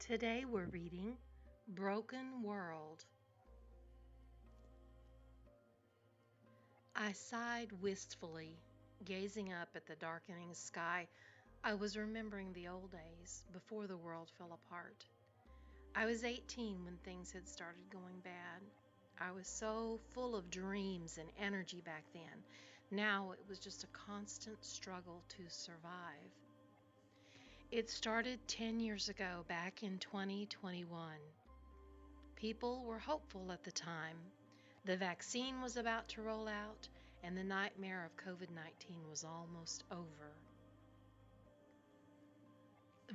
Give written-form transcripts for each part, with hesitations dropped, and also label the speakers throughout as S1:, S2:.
S1: Today we're reading Broken World. I sighed wistfully, gazing up at the darkening sky. I was remembering the old days, before the world fell apart. I was 18 when things had started going bad. I was so full of dreams and energy back then. Now it was just a constant struggle to survive. It started 10 years ago, back in 2021. People were hopeful at the time. The vaccine was about to roll out, and the nightmare of COVID-19 was almost over.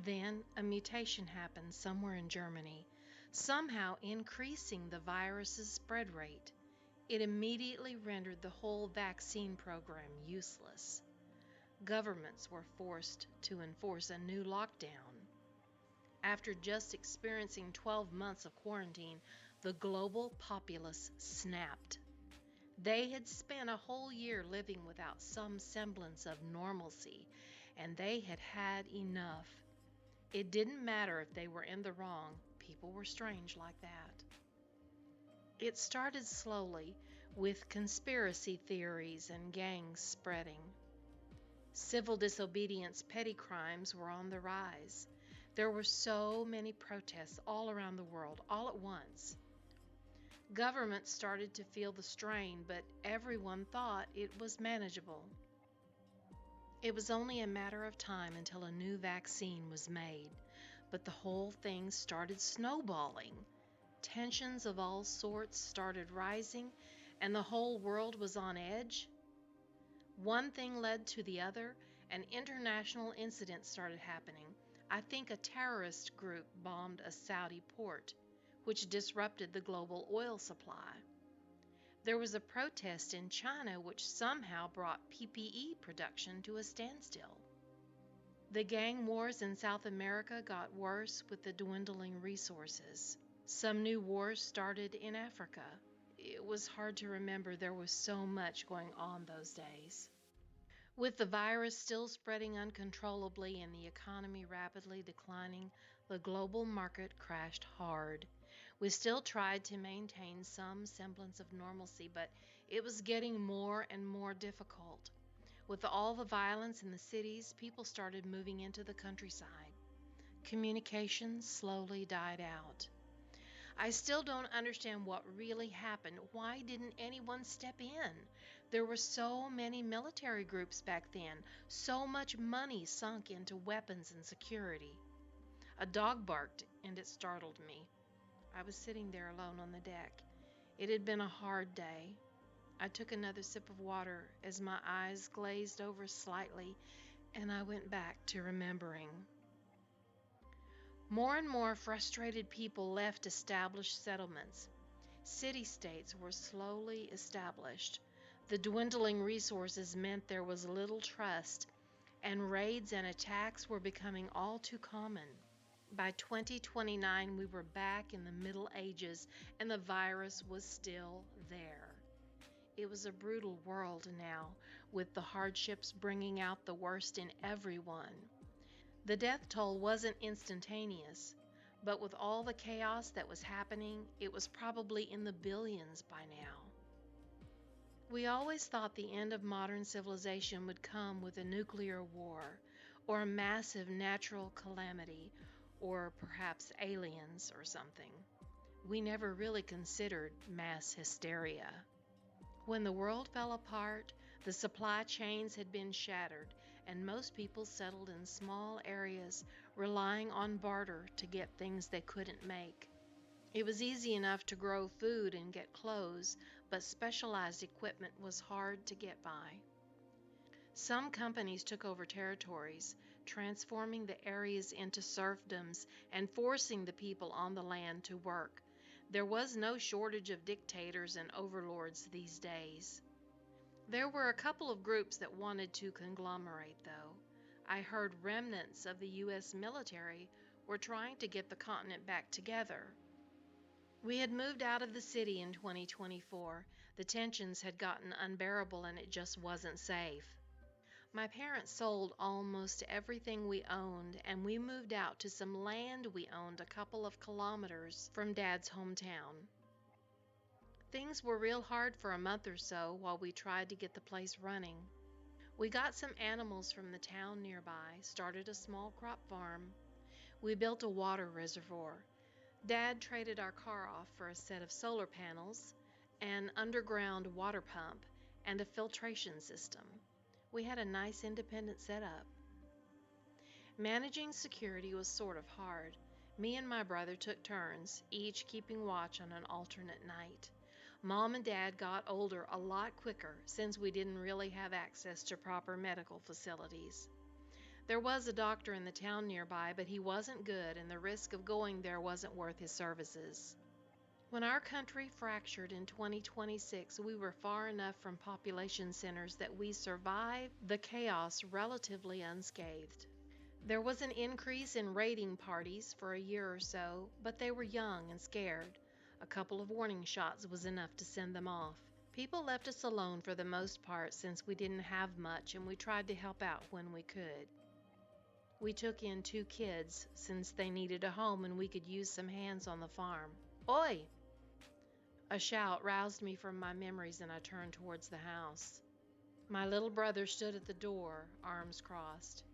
S1: Then a mutation happened somewhere in Germany, somehow increasing the virus's spread rate. It immediately rendered the whole vaccine program useless. Governments were forced to enforce a new lockdown. After just experiencing 12 months of quarantine, the global populace snapped. They had spent a whole year living without some semblance of normalcy, and they had had enough. It didn't matter if they were in the wrong, people were strange like that. It started slowly, with conspiracy theories and gangs spreading. Civil disobedience, petty crimes were on the rise. There were so many protests all around the world, all at once. Governments started to feel the strain, but everyone thought it was manageable. It was only a matter of time until a new vaccine was made, but the whole thing started snowballing. Tensions of all sorts started rising, and the whole world was on edge. One thing led to the other, and international incidents started happening. I think a terrorist group bombed a Saudi port, which disrupted the global oil supply. There was a protest in China which somehow brought PPE production to a standstill. The gang wars in South America got worse with the dwindling resources. Some new wars started in Africa. It was hard to remember, there was so much going on those days. With the virus still spreading uncontrollably and the economy rapidly declining, the global market crashed hard. We still tried to maintain some semblance of normalcy, but it was getting more and more difficult. With all the violence in the cities, people started moving into the countryside. Communication slowly died out. I still don't understand what really happened. Why didn't anyone step in? There were so many military groups back then, so much money sunk into weapons and security. A dog barked, and it startled me. I was sitting there alone on the deck. It had been a hard day. I took another sip of water as my eyes glazed over slightly, and I went back to remembering. More and more frustrated people left established settlements. City-states were slowly established. The dwindling resources meant there was little trust, and raids and attacks were becoming all too common. By 2029, we were back in the Middle Ages, and the virus was still there. It was a brutal world now, with the hardships bringing out the worst in everyone. The death toll wasn't instantaneous, but with all the chaos that was happening, it was probably in the billions by now. We always thought the end of modern civilization would come with a nuclear war, or a massive natural calamity, or perhaps aliens or something. We never really considered mass hysteria. When the world fell apart, the supply chains had been shattered, and most people settled in small areas, relying on barter to get things they couldn't make. It was easy enough to grow food and get clothes, but specialized equipment was hard to get by. Some companies took over territories, transforming the areas into serfdoms and forcing the people on the land to work. There was no shortage of dictators and overlords these days. There were a couple of groups that wanted to conglomerate, though. I heard remnants of the U.S. military were trying to get the continent back together. We had moved out of the city in 2024. The tensions had gotten unbearable and it just wasn't safe. My parents sold almost everything we owned, and we moved out to some land we owned a couple of kilometers from Dad's hometown. Things were real hard for a month or so while we tried to get the place running. We got some animals from the town nearby, started a small crop farm. We built a water reservoir. Dad traded our car off for a set of solar panels, an underground water pump, and a filtration system. We had a nice independent setup. Managing security was sort of hard. Me and my brother took turns, each keeping watch on an alternate night. Mom and Dad got older a lot quicker since we didn't really have access to proper medical facilities. There was a doctor in the town nearby, but he wasn't good, and the risk of going there wasn't worth his services. When our country fractured in 2026, we were far enough from population centers that we survived the chaos relatively unscathed. There was an increase in raiding parties for a year or so, but they were young and scared. A couple of warning shots was enough to send them off. People left us alone for the most part since we didn't have much, and we tried to help out when we could. We took in 2 kids since they needed a home and we could use some hands on the farm. Oi! A shout roused me from my memories and I turned towards the house. My little brother stood at the door, arms crossed.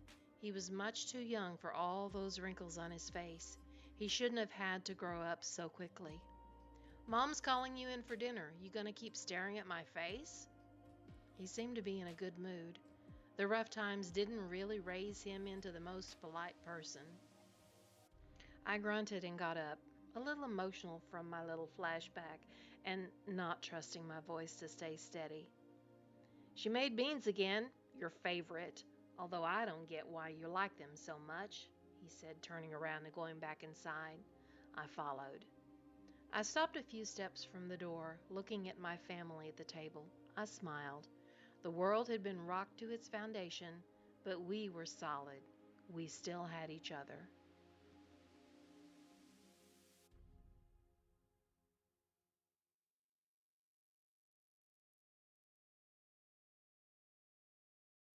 S1: He was much too young for all those wrinkles on his face. He shouldn't have had to grow up so quickly. "Mom's calling you in for dinner. You gonna keep staring at my face?" He seemed to be in a good mood. The rough times didn't really raise him into the most polite person. I grunted and got up, a little emotional from my little flashback and not trusting my voice to stay steady. "She made beans again, your favorite, although I don't get why you like them so much," he said, turning around and going back inside. I followed. I stopped a few steps from the door, looking at my family at the table. I smiled. The world had been rocked to its foundation, but we were solid. We still had each other.